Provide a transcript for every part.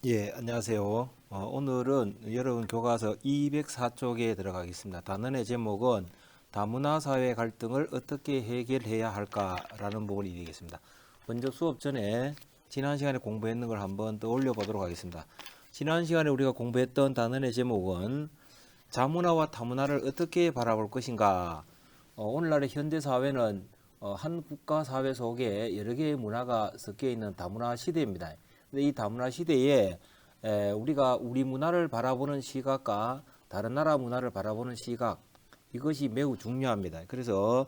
예, 안녕하세요. 오늘은 여러분 교과서 204쪽에 들어가겠습니다. 단원의 제목은 다문화 사회 갈등을 어떻게 해결해야 할까라는 부분이 되겠습니다. 먼저 수업 전에 지난 시간에 공부했는 걸 한번 떠올려 보도록 하겠습니다. 지난 시간에 우리가 공부했던 단원의 제목은 자문화와 타문화를 어떻게 바라볼 것인가. 오늘날의 현대 사회는 한 국가 사회 속에 여러 개의 문화가 섞여 있는 다문화 시대입니다. 근데 이 다문화 시대에 우리가 우리 문화를 바라보는 시각과 다른 나라 문화를 바라보는 시각, 이것이 매우 중요합니다. 그래서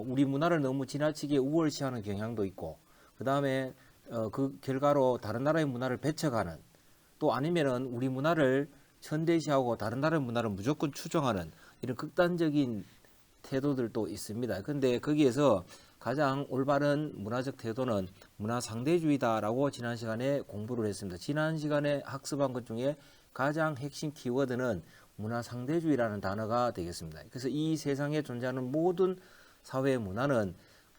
우리 문화를 너무 지나치게 우월시하는 경향도 있고, 그 다음에 그 결과로 다른 나라의 문화를 배척하는, 또 아니면은 우리 문화를 현대시하고 다른 나라의 문화를 무조건 추종하는 이런 극단적인 태도들도 있습니다. 근데 거기에서 가장 올바른 문화적 태도는 문화 상대주의다라고 지난 시간에 공부를 했습니다. 지난 시간에 학습한 것 중에 가장 핵심 키워드는 문화 상대주의라는 단어가 되겠습니다. 그래서 이 세상에 존재하는 모든 사회의 문화는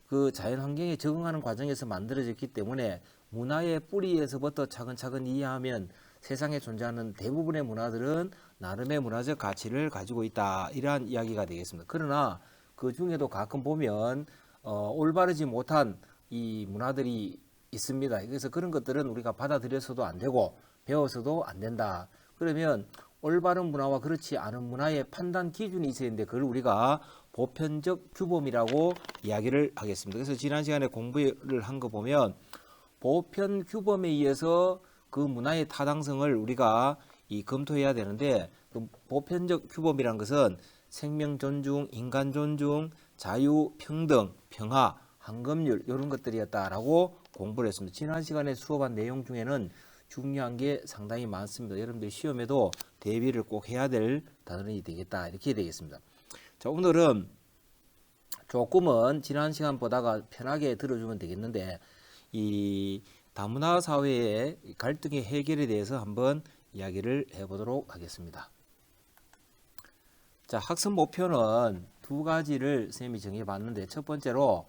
그 자연 환경에 적응하는 과정에서 만들어졌기 때문에 문화의 뿌리에서부터 차근차근 이해하면 세상에 존재하는 대부분의 문화들은 나름의 문화적 가치를 가지고 있다. 이러한 이야기가 되겠습니다. 그러나 그 중에도 가끔 보면 올바르지 못한 이 문화들이 있습니다. 그래서 그런 것들은 우리가 받아들여서도 안 되고 배워서도 안 된다. 그러면 올바른 문화와 그렇지 않은 문화의 판단 기준이 있어야 되는데 그걸 우리가 보편적 규범이라고 이야기를 하겠습니다. 그래서 지난 시간에 공부를 한 거 보면 보편 규범에 의해서 그 문화의 타당성을 우리가 검토해야 되는데, 그 보편적 규범이란 것은 생명 존중, 인간 존중, 자유, 평등, 평화, 황금률 이런 것들이었다라고 공부를 했습니다. 지난 시간에 수업한 내용 중에는 중요한 게 상당히 많습니다. 여러분들 시험에도 대비를 꼭 해야 될 단원이 되겠다, 이렇게 되겠습니다. 자, 오늘은 조금은 지난 시간 보다가 편하게 들어주면 되겠는데, 이 다문화 사회의 갈등의 해결에 대해서 한번 이야기를 해보도록 하겠습니다. 자, 학습 목표는 두 가지를 쌤이 정해봤는데, 첫 번째로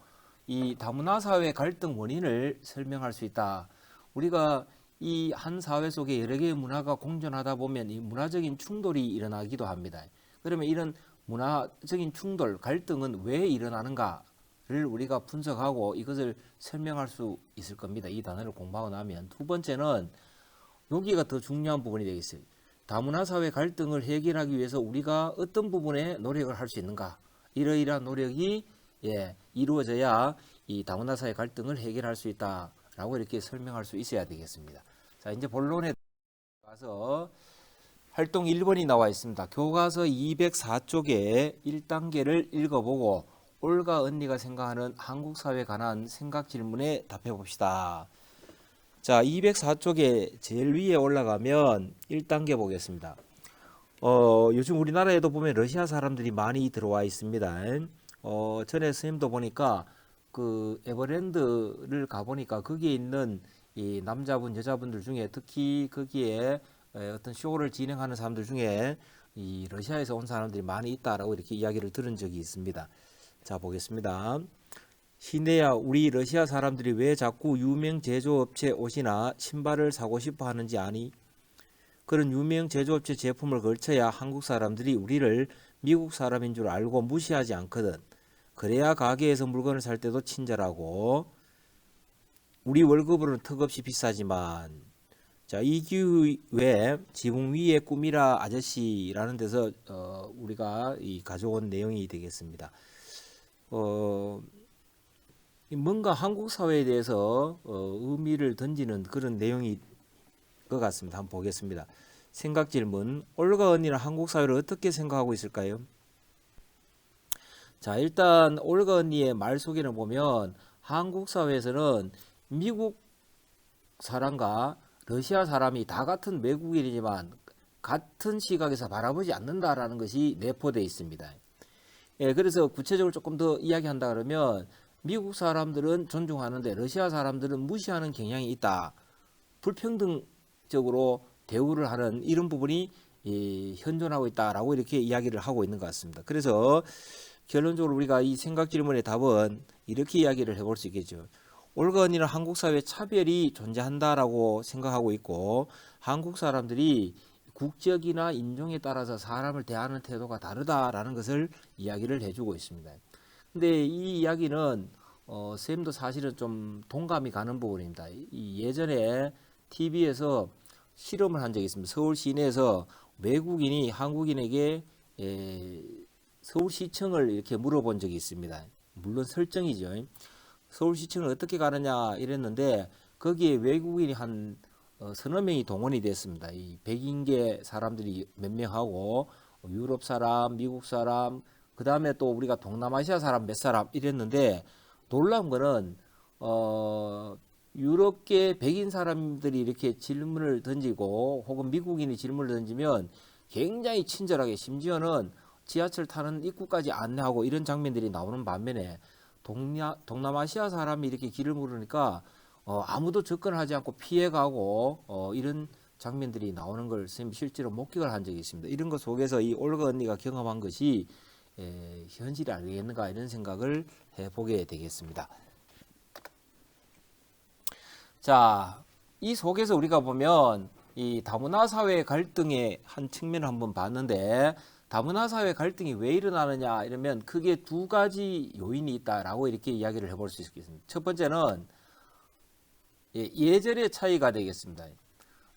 이 다문화 사회 갈등 원인을 설명할 수 있다. 우리가 이 한 사회 속에 여러 개의 문화가 공존하다 보면 이 문화적인 충돌이 일어나기도 합니다. 그러면 이런 문화적인 충돌, 갈등은 왜 일어나는가를 우리가 분석하고 이것을 설명할 수 있을 겁니다. 이 단어를 공부하고 나면. 두 번째는 여기가 더 중요한 부분이 되겠어요. 다문화 사회 갈등을 해결하기 위해서 우리가 어떤 부분에 노력을 할 수 있는가? 이러이러한 노력이 이루어져야 이 다문화 사회 갈등을 해결할 수 있다라고 이렇게 설명할 수 있어야 되겠습니다. 자, 이제 본론에 가서 활동 1번이 나와 있습니다. 교과서 204쪽에 1단계를 읽어보고 올가 언니가 생각하는 한국 사회에 관한 생각 질문에 답해 봅시다. 자, 204쪽에 제일 위에 올라가면 1단계 보겠습니다. 요즘 우리나라에도 보면 러시아 사람들이 많이 들어와 있습니다. 전에 선생님도 보니까 그 에버랜드를 가보니까 거기에 있는 이 남자분, 여자분들 중에 특히 거기에 어떤 쇼를 진행하는 사람들 중에 이 러시아에서 온 사람들이 많이 있다라고 이렇게 이야기를 들은 적이 있습니다. 자, 보겠습니다. 시내야, 우리 러시아 사람들이 왜 자꾸 유명 제조업체 옷이나 신발을 사고 싶어 하는지 아니? 그런 유명 제조업체 제품을 걸쳐야 한국 사람들이 우리를 미국 사람인 줄 알고 무시하지 않거든. 그래야 가게에서 물건을 살 때도 친절하고, 우리 월급으로는 턱없이 비싸지만. 자, 이기후에 지붕 위의 꿈이라 아저씨라는 데서 우리가 가져온 내용이 되겠습니다. 뭔가 한국 사회에 대해서 의미를 던지는 그런 내용이 것 같습니다. 한번 보겠습니다. 생각 질문. 올가 언니는 한국 사회를 어떻게 생각하고 있을까요? 자, 일단 올가 언니의 말 소개를 보면 한국 사회에서는 미국 사람과 러시아 사람이 다 같은 외국인이지만 같은 시각에서 바라보지 않는다라는 것이 내포되어 있습니다. 그래서 구체적으로 조금 더 이야기한다 그러면 미국 사람들은 존중하는데 러시아 사람들은 무시하는 경향이 있다. 불평등적으로 대우를 하는 이런 부분이 현존하고 있다라고 이렇게 이야기를 하고 있는 것 같습니다. 그래서 결론적으로 우리가 이 생각 질문의 답은 이렇게 이야기를 해볼 수 있겠죠. 올건이는 한국 사회에 차별이 존재한다라고 생각하고 있고 한국 사람들이 국적이나 인종에 따라서 사람을 대하는 태도가 다르다라는 것을 이야기를 해주고 있습니다. 근데 이 이야기는 쌤도 사실은 좀 동감이 가는 부분입니다. 이 예전에 TV에서 실험을 한 적이 있습니다. 서울 시내에서 외국인이 한국인에게 서울시청을 이렇게 물어본 적이 있습니다. 물론 설정이죠. 서울시청을 어떻게 가느냐 이랬는데 거기에 외국인이 한 서너 명이 동원이 됐습니다. 이 백인계 사람들이 몇 명하고 유럽 사람, 미국 사람, 그 다음에 또 우리가 동남아시아 사람 몇 사람 이랬는데 놀라운 거는 유럽계 백인 사람들이 이렇게 질문을 던지고 혹은 미국인이 질문을 던지면 굉장히 친절하게 심지어는 지하철 타는 입구까지 안내하고 이런 장면들이 나오는 반면에 동남아시아 사람이 이렇게 길을 물으니까 아무도 접근하지 않고 피해가고 이런 장면들이 나오는 걸 선생님이 실제로 목격을 한 적이 있습니다. 이런 것 속에서 이 올가 언니가 경험한 것이 현실이 아니겠는가 이런 생각을 해보게 되겠습니다. 자, 이 속에서 우리가 보면 이 다문화 사회 갈등의 한 측면을 한번 봤는데 다문화 사회 갈등이 왜 일어나느냐 이러면 크게 두 가지 요인이 있다라고 이렇게 이야기를 해볼 수 있겠습니다. 첫 번째는 예절의 차이가 되겠습니다.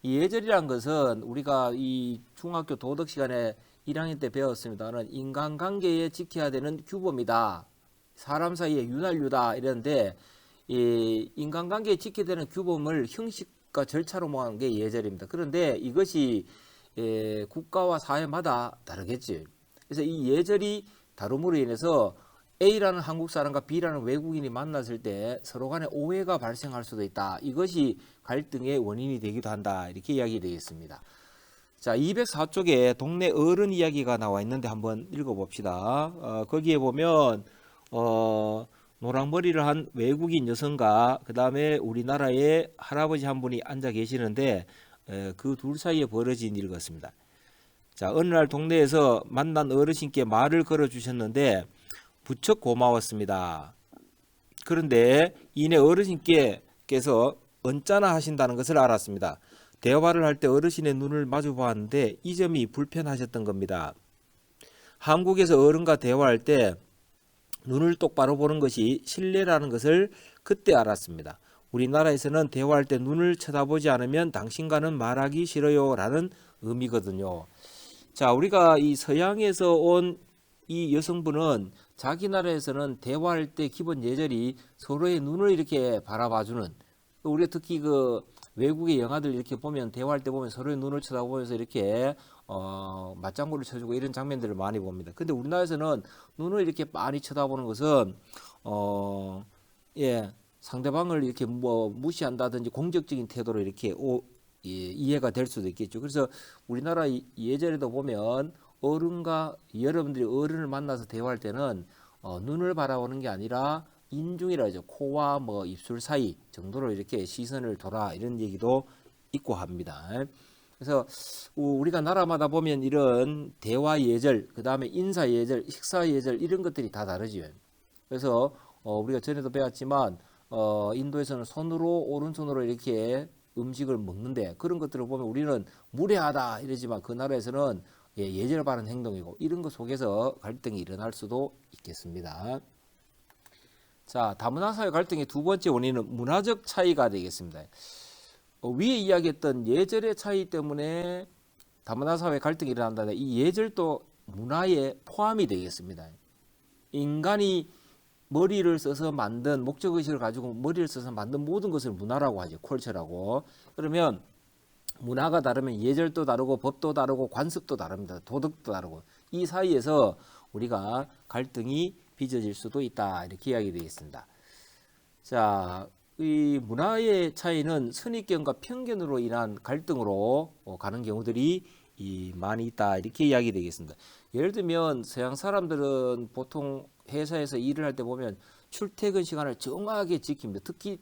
예절이란 것은 우리가 이 중학교 도덕 시간에 1학년 때 배웠습니다는 인간관계에 지켜야 되는 규범이다. 사람 사이의 윤활유다 이랬는데 이 인간관계에 지켜야 되는 규범을 형식과 절차로 모아놓은 게 예절입니다. 그런데 이것이 국가와 사회마다 다르겠지. 그래서 이 예절이 다름으로 인해서 A라는 한국 사람과 B라는 외국인이 만났을 때 서로 간에 오해가 발생할 수도 있다. 이것이 갈등의 원인이 되기도 한다. 이렇게 이야기되겠습니다. 자, 204쪽에 동네 어른 이야기가 나와 있는데 한번 읽어봅시다. 거기에 보면 노랑머리를 한 외국인 여성과 그 다음에 우리나라의 할아버지 한 분이 앉아 계시는데 그 둘 사이에 벌어진 일 같습니다. 자, 어느 날 동네에서 만난 어르신께 말을 걸어 주셨는데 부쩍 고마웠습니다. 그런데 이내 어르신께서 언짢아 하신다는 것을 알았습니다. 대화를 할 때 어르신의 눈을 마주 보았는데 이 점이 불편하셨던 겁니다. 한국에서 어른과 대화할 때 눈을 똑바로 보는 것이 신뢰라는 것을 그때 알았습니다. 우리나라에서는 대화할 때 눈을 쳐다보지 않으면 당신과는 말하기 싫어요 라는 의미거든요. 자, 우리가 이 서양에서 온 이 여성분은 자기 나라에서는 대화할 때 기본 예절이 서로의 눈을 이렇게 바라봐주는, 우리가 특히 그 외국의 영화들 이렇게 보면 대화할 때 보면 서로의 눈을 쳐다보면서 이렇게 맞장구를 쳐주고 이런 장면들을 많이 봅니다. 근데 우리나라에서는 눈을 이렇게 많이 쳐다보는 것은 상대방을 이렇게 무시한다든지 공격적인 태도로 이렇게 이해가 될 수도 있겠죠. 그래서 우리나라 예절에도 보면 어른과 여러분들이 어른을 만나서 대화할 때는 눈을 바라보는 게 아니라 인중이라 하죠. 코와 입술 사이 정도로 이렇게 시선을 둬라 이런 얘기도 있고 합니다. 그래서 우리가 나라마다 보면 이런 대화 예절, 그 다음에 인사 예절, 식사 예절 이런 것들이 다 다르지요. 그래서 우리가 전에도 배웠지만 인도에서는 오른손으로 이렇게 음식을 먹는데 그런 것들을 보면 우리는 무례하다 이러지만 그 나라에서는 예절 바른 행동이고 이런 것 속에서 갈등이 일어날 수도 있겠습니다. 자, 다문화 사회 갈등의 두 번째 원인은 문화적 차이가 되겠습니다. 위에 이야기했던 예절의 차이 때문에 다문화 사회 갈등이 일어난다는데 이 예절도 문화에 포함이 되겠습니다. 인간이 머리를 써서 만든 목적의식을 가지고 머리를 써서 만든 모든 것을 문화라고 하죠. 컬처라고. 그러면 문화가 다르면 예절도 다르고 법도 다르고 관습도 다릅니다. 도덕도 다르고 이 사이에서 우리가 갈등이 빚어질 수도 있다. 이렇게 이야기되어 있습니다. 자, 이 문화의 차이는 선입견과 편견으로 인한 갈등으로 가는 경우들이 많이 있다. 이렇게 이야기되겠습니다. 예를 들면 서양 사람들은 보통 회사에서 일을 할 때 보면 출퇴근 시간을 정확하게 지킵니다. 특히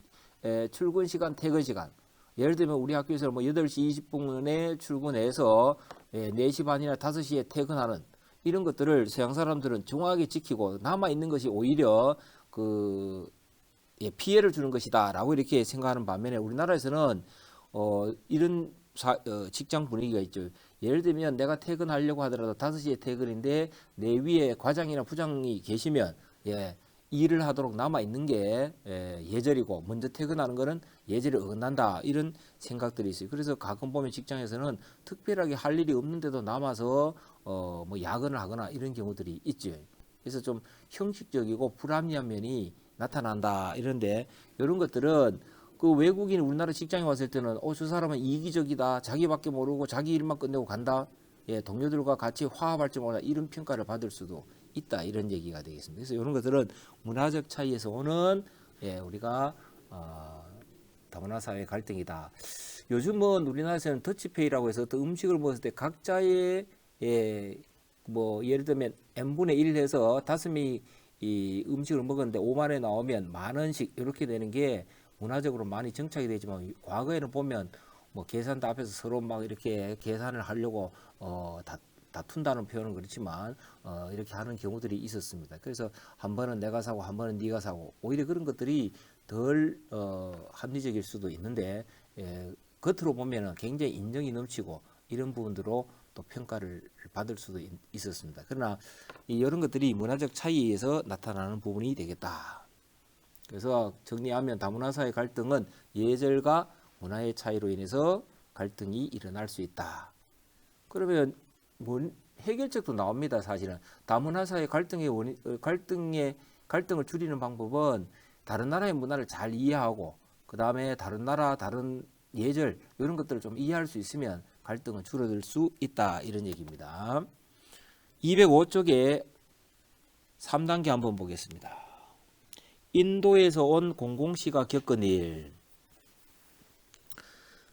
출근 시간, 퇴근 시간. 예를 들면 우리 학교에서 8시 20분에 출근해서 4시 반이나 5시에 퇴근하는 이런 것들을 서양 사람들은 정확하게 지키고 남아 있는 것이 오히려 그 피해를 주는 것이다라고 이렇게 생각하는 반면에 우리나라에서는 이런 직장 분위기가 있죠. 예를 들면 내가 퇴근하려고 하더라도 5시에 퇴근인데 내 위에 과장이나 부장이 계시면 일을 하도록 남아 있는 게 예절이고 먼저 퇴근하는 거는 예절을 어긋난다 이런 생각들이 있어요. 그래서 가끔 보면 직장에서는 특별하게 할 일이 없는데도 남아서 뭐 야근을 하거나 이런 경우들이 있죠. 그래서 좀 형식적이고 불합리한 면이 나타난다 이런데 이런 것들은 그 외국인 우리나라 직장에 왔을 때는 저 사람은 이기적이다 자기밖에 모르고 자기 일만 끝내고 간다 동료들과 같이 화합할 줄 몰라 이런 평가를 받을 수도 있다 이런 얘기가 되겠습니다. 그래서 이런 것들은 문화적 차이에서 오는 우리가 다문화 사회 갈등이다. 요즘은 우리나라에서는 더치페이라고 해서 또 음식을 먹었을 때 각자의 뭐 예를 들면 n분의 1 해서 5명이 이 음식을 먹었는데 5만 원에 나오면 10,000원씩 이렇게 되는 게 문화적으로 많이 정착이 되지만 과거에는 보면 뭐 계산대 앞에서 서로 막 이렇게 계산을 하려고 다툰다는 표현은 그렇지만 이렇게 하는 경우들이 있었습니다. 그래서 한 번은 내가 사고 한 번은 네가 사고 오히려 그런 것들이 덜 합리적일 수도 있는데 겉으로 보면은 굉장히 인정이 넘치고 이런 부분들로 또 평가를 받을 수도 있었습니다. 그러나 이런 것들이 문화적 차이에서 나타나는 부분이 되겠다. 그래서 정리하면 다문화사회 갈등은 예절과 문화의 차이로 인해서 갈등이 일어날 수 있다. 그러면 해결책도 나옵니다. 사실은 다문화사회 갈등을 줄이는 방법은 다른 나라의 문화를 잘 이해하고 그 다음에 다른 나라 다른 예절 이런 것들을 좀 이해할 수 있으면 갈등은 줄어들 수 있다 이런 얘기입니다. 205쪽에 3단계 한번 보겠습니다. 인도에서 온 공공씨가 겪은 일.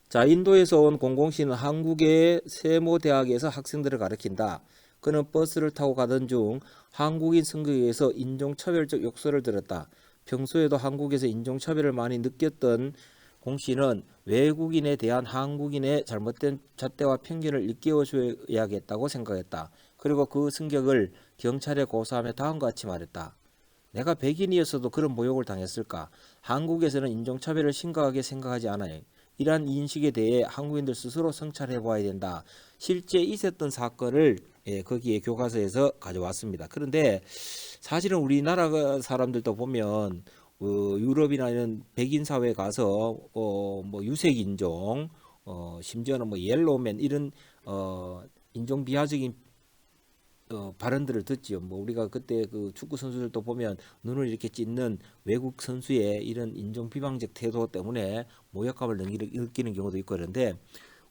자, 인도에서 온 공공씨는 한국의 세모대학에서 학생들을 가르친다. 그는 버스를 타고 가던 중 한국인 승객에게서 인종차별적 욕설을 들었다. 평소에도 한국에서 인종차별을 많이 느꼈던 공씨는 외국인에 대한 한국인의 잘못된 잣대와 편견을 일깨워줘야겠다고 생각했다. 그리고 그 승격을 경찰에 고소하며 다음과 같이 말했다. 내가 백인이었어도 그런 모욕을 당했을까? 한국에서는 인종차별을 심각하게 생각하지 않아요. 이러한 인식에 대해 한국인들 스스로 성찰해 보아야 된다. 실제 있었던 사건을 거기에 교과서에서 가져왔습니다. 그런데 사실은 우리나라 사람들도 보면 유럽이나 이런 백인 사회에 가서 뭐 유색인종, 심지어는 뭐 옐로우맨 이런 인종 비하적인 발언들을 듣지요. 뭐 우리가 그때 그 축구 선수들도 보면 눈을 이렇게 찢는 외국 선수의 이런 인종 비방적 태도 때문에 모욕감을 느끼는 경우도 있고 그런데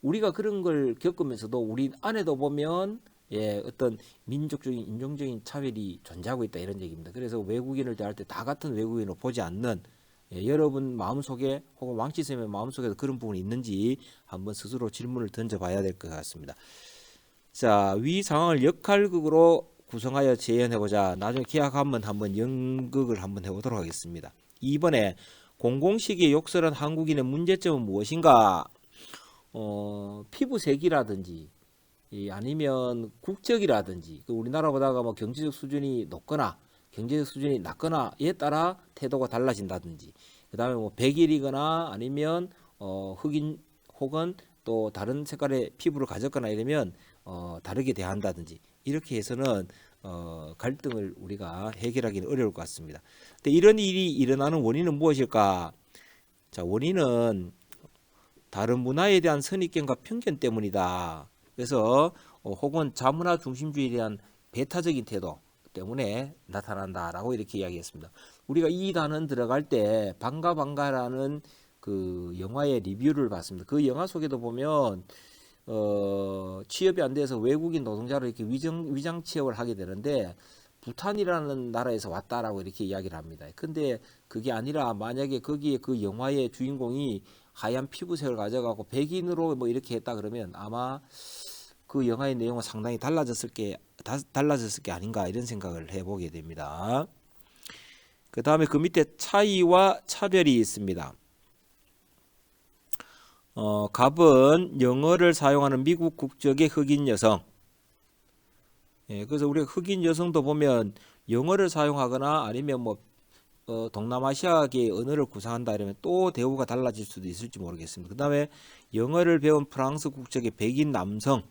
우리가 그런 걸 겪으면서도 우리 안에도 보면 어떤 민족적인 인종적인 차별이 존재하고 있다 이런 얘기입니다. 그래서 외국인을 대할 때 다 같은 외국인으로 보지 않는 여러분 마음속에 혹은 왕치쌤의 마음속에도 그런 부분이 있는지 한번 스스로 질문을 던져봐야 될 것 같습니다. 자, 위 상황을 역할극으로 구성하여 재현해보자. 나중에 계약하면 한번 연극을 한번 해보도록 하겠습니다. 2번에 공공시기에 욕설한 한국인의 문제점은 무엇인가? 피부색이라든지 아니면 국적이라든지 우리나라보다가 뭐 경제적 수준이 높거나 경제적 수준이 낮거나에 따라 태도가 달라진다든지 그 다음에 뭐 백일이거나 아니면 흑인 혹은 또 다른 색깔의 피부를 가졌거나 이러면 다르게 대한다든지 이렇게 해서는 갈등을 우리가 해결하기는 어려울 것 같습니다. 근데 이런 일이 일어나는 원인은 무엇일까? 자, 원인은 다른 문화에 대한 선입견과 편견 때문이다. 그래서 혹은 자문화 중심주의에 대한 배타적인 태도 때문에 나타난다라고 이렇게 이야기했습니다. 우리가 이 단원 들어갈 때 반가반가라는 그 영화의 리뷰를 봤습니다. 그 영화 속에도 보면 취업이 안 돼서 외국인 노동자로 이렇게 위장 취업을 하게 되는데 부탄이라는 나라에서 왔다라고 이렇게 이야기를 합니다. 근데 그게 아니라 만약에 거기에 그 영화의 주인공이 하얀 피부색을 가져가고 백인으로 뭐 이렇게 했다 그러면 아마 그 영화의 내용은 상당히 달라졌을 게 아닌가 이런 생각을 해보게 됩니다. 그 다음에 그 밑에 차이와 차별이 있습니다. 갑은 영어를 사용하는 미국 국적의 흑인 여성. 그래서 우리가 흑인 여성도 보면 영어를 사용하거나 아니면 뭐 동남아시아계의 언어를 구사한다 이러면 또 대우가 달라질 수도 있을지 모르겠습니다. 그 다음에 영어를 배운 프랑스 국적의 백인 남성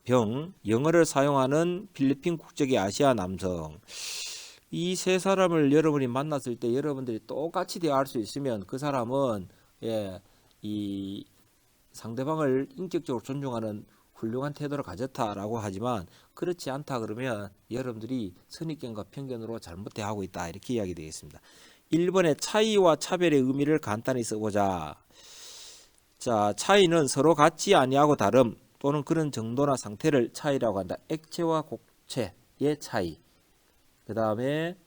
병, 영어를 사용하는 필리핀 국적의 아시아 남성. 이 세 사람을 여러분이 만났을 때 여러분들이 똑같이 대화할 수 있으면 그 사람은 이 상대방을 인격적으로 존중하는 훌륭한 태도를 가졌다라고 하지만 그렇지 않다 그러면 여러분들이 선입견과 편견으로 잘못 대하고 있다 이렇게 이야기 되겠습니다. 1번의 차이와 차별의 의미를 간단히 써보자. 자, 차이는 서로 같지 아니하고 다름 또는 그런 정도나 상태를 차이라고 한다. 액체와 곡체의 차이. 그 다음에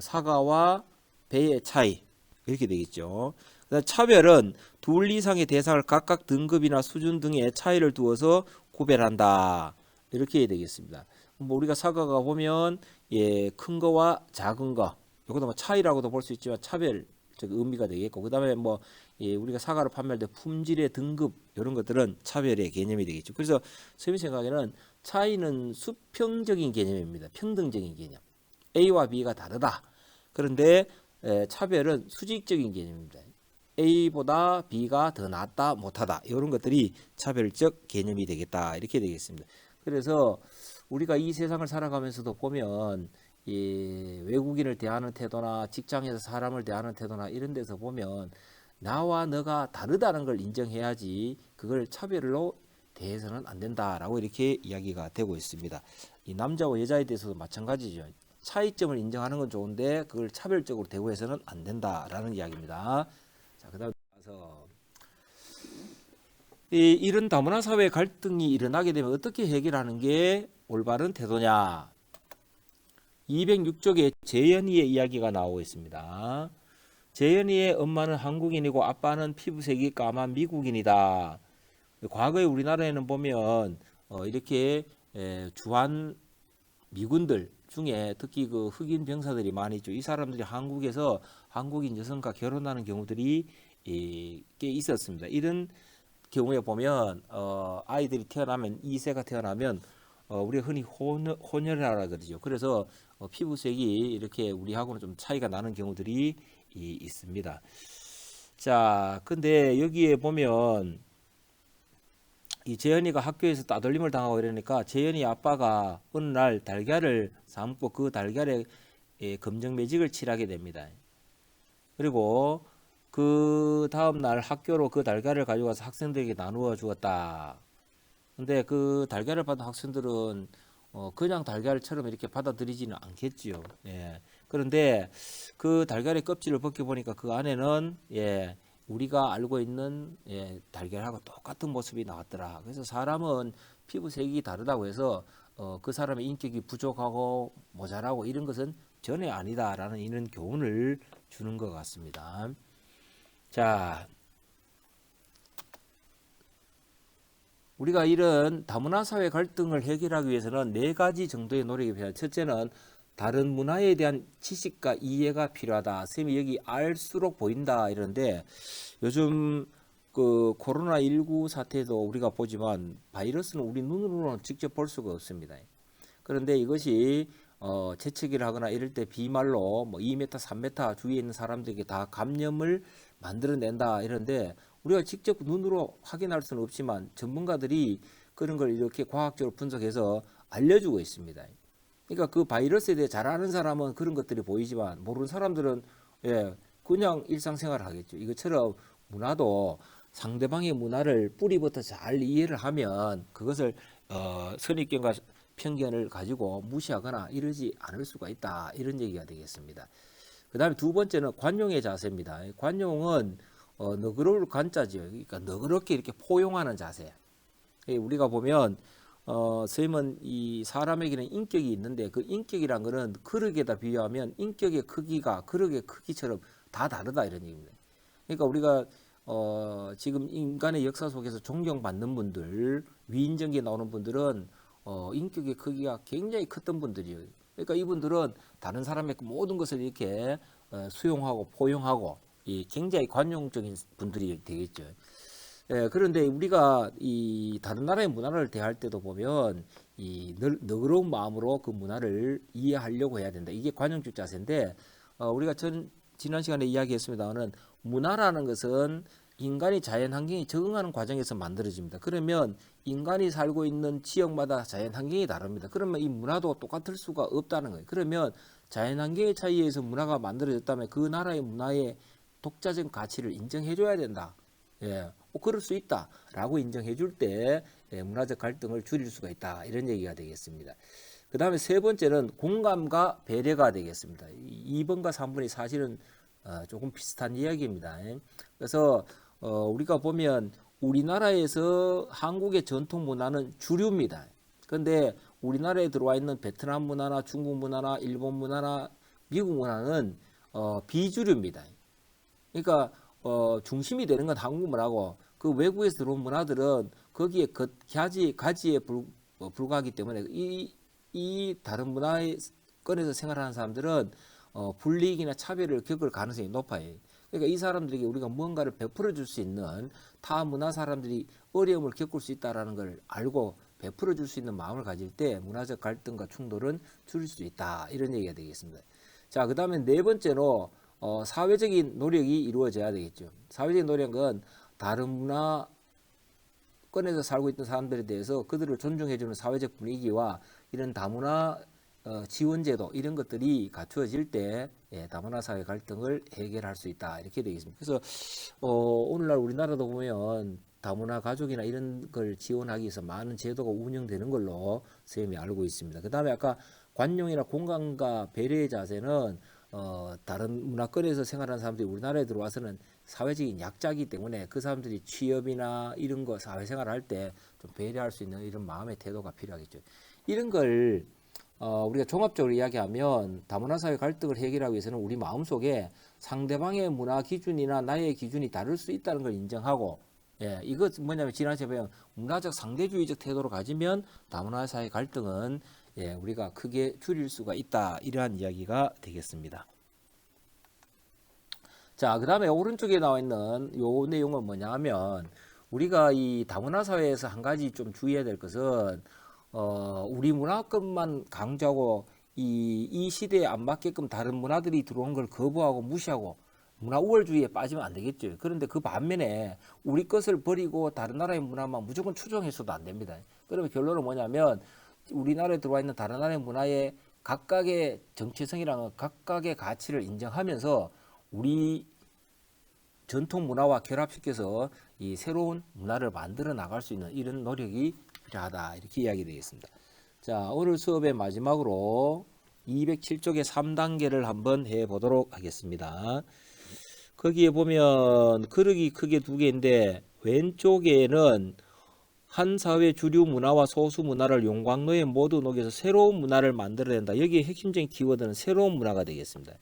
사과와 배의 차이 이렇게 되겠죠. 그다음 차별은 둘 이상의 대상을 각각 등급이나 수준 등의 차이를 두어서 구별한다. 이렇게 해야 되겠습니다. 뭐 우리가 사과가 보면 큰 거와 작은 거 이것도 뭐 차이라고도 볼 수 있지만 차별적 의미가 되겠고 그다음에 뭐 우리가 사과를 판매할 때 품질의 등급 이런 것들은 차별의 개념이 되겠죠. 그래서 선생님 생각에는 차이는 수평적인 개념입니다. 평등적인 개념. A와 B가 다르다. 그런데 차별은 수직적인 개념입니다. A보다 B가 더 낫다 못하다 이런 것들이 차별적 개념이 되겠다 이렇게 되겠습니다. 그래서 우리가 이 세상을 살아가면서도 보면 외국인을 대하는 태도나 직장에서 사람을 대하는 태도나 이런 데서 보면 나와 너가 다르다는 걸 인정해야지 그걸 차별로 대해서는 안 된다라고 이렇게 이야기가 되고 있습니다. 이 남자와 여자에 대해서도 마찬가지죠. 차이점을 인정하는 건 좋은데 그걸 차별적으로 대우해서는 안 된다라는 이야기입니다. 자, 그다음 가서 이런 다문화 사회 갈등이 일어나게 되면 어떻게 해결하는 게 올바른 태도냐? 206쪽에 재현이의 이야기가 나오고 있습니다. 재현이의 엄마는 한국인이고 아빠는 피부색이 까만 미국인이다. 과거에 우리나라에는 보면 이렇게 주한 미군들 중에 특히 그 흑인 병사들이 많이 있죠. 이 사람들이 한국에서 한국인 여성과 결혼하는 경우들이 꽤 있었습니다. 이런 경우에 보면 아이들이 태어나면 2세가 태어나면 우리가 흔히 혼혈이라고 그러죠. 그래서 피부색이 이렇게 우리하고는 좀 차이가 나는 경우들이 있습니다. 자, 근데 여기에 보면 이 재현이가 학교에서 따돌림을 당하고 이러니까 재현이 아빠가 어느 날 달걀을 삶고 그 달걀에 검정 매직을 칠하게 됩니다. 그리고 그 다음 날 학교로 그 달걀을 가져가서 학생들에게 나누어 주었다. 근데 그 달걀을 받은 학생들은 그냥 달걀처럼 이렇게 받아들이지는 않겠지요. 그런데 그 달걀의 껍질을 벗겨보니까 그 안에는 우리가 알고 있는 달걀하고 똑같은 모습이 나왔더라. 그래서 사람은 피부색이 다르다고 해서 그 사람의 인격이 부족하고 모자라고 이런 것은 전혀 아니다라는 이런 교훈을 주는 것 같습니다. 자, 우리가 이런 다문화 사회 갈등을 해결하기 위해서는 4가지 정도의 노력이 필요합니다. 첫째는 다른 문화에 대한 지식과 이해가 필요하다. 선생님이 여기 알수록 보인다 이런데 요즘 그 코로나19 사태도 우리가 보지만 바이러스는 우리 눈으로는 직접 볼 수가 없습니다. 그런데 이것이 재채기를 하거나 이럴 때 비말로 뭐 2m, 3m 주위에 있는 사람들에게 다 감염을 만들어낸다 이런데 우리가 직접 눈으로 확인할 수는 없지만 전문가들이 그런 걸 이렇게 과학적으로 분석해서 알려주고 있습니다. 그러니까 그 바이러스에 대해 잘 아는 사람은 그런 것들이 보이지만 모르는 사람들은 그냥 일상생활을 하겠죠. 이것처럼 문화도 상대방의 문화를 뿌리부터 잘 이해를 하면 그것을 선입견과 편견을 가지고 무시하거나 이러지 않을 수가 있다. 이런 얘기가 되겠습니다. 그 다음에 두 번째는 관용의 자세입니다. 관용은 너그러울 관자죠. 그러니까 너그럽게 이렇게 포용하는 자세. 우리가 보면 선생님은 이 사람에게는 인격이 있는데 그 인격이란 거는 그릇에다 비유하면 인격의 크기가 그릇의 크기처럼 다 다르다 이런 얘기입니다. 그러니까 우리가 지금 인간의 역사 속에서 존경받는 분들, 위인전기에 나오는 분들은 인격의 크기가 굉장히 컸던 분들이에요. 그러니까 이분들은 다른 사람의 모든 것을 이렇게 수용하고 포용하고 굉장히 관용적인 분들이 되겠죠. 그런데 우리가 이 다른 나라의 문화를 대할 때도 보면 이 너그러운 마음으로 그 문화를 이해하려고 해야 된다. 이게 관용적 자세인데 우리가 지난 시간에 이야기했습니다마는 문화라는 것은 인간이 자연 환경에 적응하는 과정에서 만들어집니다. 그러면 인간이 살고 있는 지역마다 자연 환경이 다릅니다. 그러면 이 문화도 똑같을 수가 없다는 거예요. 그러면 자연 환경의 차이에서 문화가 만들어졌다면 그 나라의 문화의 독자적 가치를 인정해 줘야 된다. 예, 그럴 수 있다라고 인정해 줄 때 문화적 갈등을 줄일 수가 있다. 이런 얘기가 되겠습니다. 그 다음에 세 번째는 공감과 배려가 되겠습니다. 2번과 3번이 사실은 조금 비슷한 이야기입니다. 그래서 우리가 보면 우리나라에서 한국의 전통 문화는 주류입니다. 그런데 우리나라에 들어와 있는 베트남 문화나 중국 문화나 일본 문화나 미국 문화는 비주류입니다. 그러니까 중심이 되는 건 한국 문화고 그 외국에서 들어온 문화들은 거기에 가지에 불과하기 때문에 이 다른 문화에 꺼내서 생활하는 사람들은 불이익이나 차별을 겪을 가능성이 높아요. 그러니까 이 사람들에게 우리가 뭔가를 베풀어 줄 수 있는 타 문화 사람들이 어려움을 겪을 수 있다는 걸 알고 베풀어 줄 수 있는 마음을 가질 때 문화적 갈등과 충돌은 줄일 수 있다. 이런 얘기가 되겠습니다. 자, 그 다음에 네 번째로 사회적인 노력이 이루어져야 되겠죠. 사회적인 노력은 다른 문화권에서 살고 있던 사람들에 대해서 그들을 존중해주는 사회적 분위기와 이런 다문화 지원제도 이런 것들이 갖추어질 때 다문화 사회 갈등을 해결할 수 있다 이렇게 되어 있습니다. 그래서 오늘날 우리나라도 보면 다문화 가족이나 이런 걸 지원하기 위해서 많은 제도가 운영되는 걸로 선생님이 알고 있습니다. 그 다음에 아까 관용이나 공감과 배려의 자세는 다른 문화권에서 생활하는 사람들이 우리나라에 들어와서는 사회적인 약자이기 때문에 그 사람들이 취업이나 이런 거 사회생활을 할 때 좀 배려할 수 있는 이런 마음의 태도가 필요하겠죠. 이런 걸 우리가 종합적으로 이야기하면 다문화 사회 갈등을 해결하기 위해서는 우리 마음속에 상대방의 문화 기준이나 나의 기준이 다를 수 있다는 걸 인정하고 이거 뭐냐면 지난 시간에 보면 문화적 상대주의적 태도를 가지면 다문화 사회 갈등은 우리가 크게 줄일 수가 있다. 이러한 이야기가 되겠습니다. 자, 그 다음에 오른쪽에 나와 있는 요 내용은 뭐냐 하면 우리가 이 다문화 사회에서 한 가지 좀 주의해야 될 것은 우리 문화권만 강조하고 이 시대에 안 맞게끔 다른 문화들이 들어온 걸 거부하고 무시하고 문화 우월주의에 빠지면 안 되겠죠. 그런데 그 반면에 우리 것을 버리고 다른 나라의 문화만 무조건 추종해서도 안 됩니다. 그러면 결론은 뭐냐면 우리나라에 들어와 있는 다른 나라의 문화의 각각의 정체성이랑 각각의 가치를 인정하면서 우리 전통 문화와 결합시켜서 이 새로운 문화를 만들어 나갈 수 있는 이런 노력이 필요하다. 이렇게 이야기 되겠습니다. 자, 오늘 수업의 마지막으로 207쪽의 3단계를 한번 해 보도록 하겠습니다. 거기에 보면 그릇이 크게 두 개인데 왼쪽에는 한 사회 주류 문화와 소수 문화를 용광로에 모두 녹여서 새로운 문화를 만들어낸다. 여기에 핵심적인 키워드는 새로운 문화가 되겠습니다.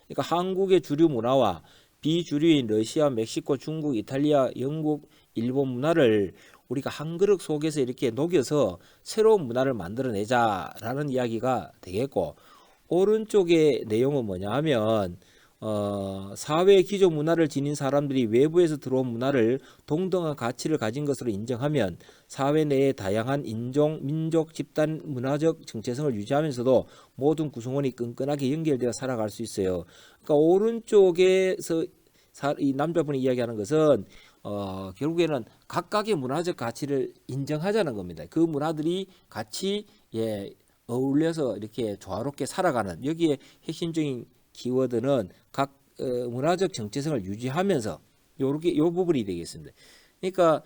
그러니까 한국의 주류 문화와 비주류인 러시아, 멕시코, 중국, 이탈리아, 영국, 일본 문화를 우리가 한 그릇 속에서 이렇게 녹여서 새로운 문화를 만들어내자라는 이야기가 되겠고, 오른쪽의 내용은 뭐냐 하면 사회 기존 문화를 지닌 사람들이 외부에서 들어온 문화를 동등한 가치를 가진 것으로 인정하면 사회 내의 다양한 인종, 민족, 집단, 문화적 정체성을 유지하면서도 모든 구성원이 끈끈하게 연결되어 살아갈 수 있어요. 그러니까 오른쪽에서 이 남자분이 이야기하는 것은 결국에는 각각의 문화적 가치를 인정하자는 겁니다. 그 문화들이 같이 어울려서 이렇게 조화롭게 살아가는, 여기에 핵심적인 키워드는 각 문화적 정체성을 유지하면서 요 부분이 되겠습니다. 그러니까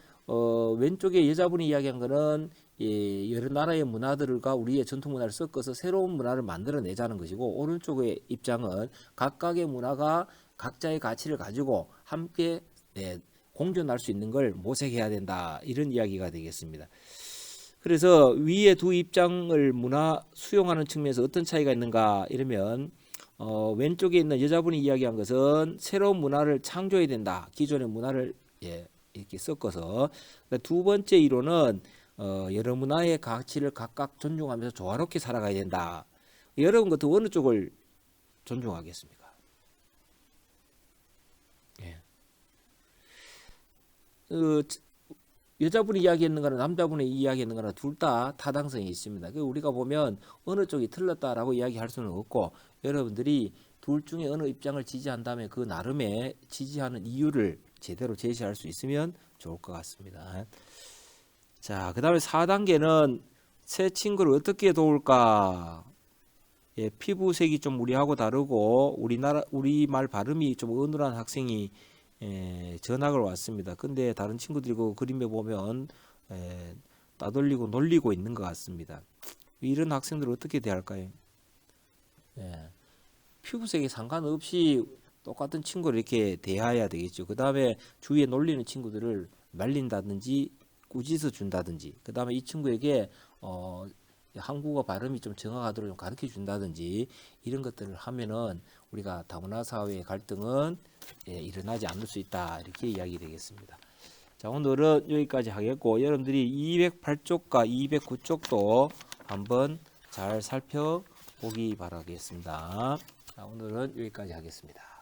왼쪽에 여자분이 이야기한 거는 여러 나라의 문화들과 우리의 전통 문화를 섞어서 새로운 문화를 만들어내자는 것이고, 오른쪽의 입장은 각각의 문화가 각자의 가치를 가지고 함께 공존할 수 있는 걸 모색해야 된다. 이런 이야기가 되겠습니다. 그래서 위에 두 입장을 수용하는 측면에서 어떤 차이가 있는가 이러면 왼쪽에 있는 여자분이 이야기한 것은 새로운 문화를 창조해야 된다. 기존의 문화를 이렇게 섞어서. 두 번째 이론은 여러 문화의 가치를 각각 존중하면서 조화롭게 살아가야 된다. 여러분 같은 어느 쪽을 존중하겠습니까? 여자분이 이야기했는 거나 남자분이 이야기했는 거나 둘 다 타당성이 있습니다. 그 우리가 보면 어느 쪽이 틀렸다라고 이야기할 수는 없고 여러분들이 둘 중에 어느 입장을 지지한다면 그 나름의 지지하는 이유를 제대로 제시할 수 있으면 좋을 것 같습니다. 자, 그 다음에 4단계는 새 친구를 어떻게 도울까? 예, 피부색이 좀 우리하고 다르고 우리말 발음이 좀 어눌한 학생이 전학을 왔습니다. 근데 다른 친구들이 그 그림에 보면 따돌리고 놀리고 있는 것 같습니다. 이런 학생들을 어떻게 대할까요? 예, 피부색에 상관없이 똑같은 친구를 이렇게 대해야 되겠죠. 그 다음에 주위에 놀리는 친구들을 말린다든지 꾸짖어 준다든지, 그 다음에 이 친구에게 한국어 발음이 좀 정확하도록 좀 가르쳐 준다든지 이런 것들을 하면은 우리가 다문화 사회의 갈등은 일어나지 않을 수 있다, 이렇게 이야기 되겠습니다. 자, 오늘은 여기까지 하겠고 여러분들이 208쪽과 209쪽도 한번 잘 살펴보기 바라겠습니다. 자, 오늘은 여기까지 하겠습니다.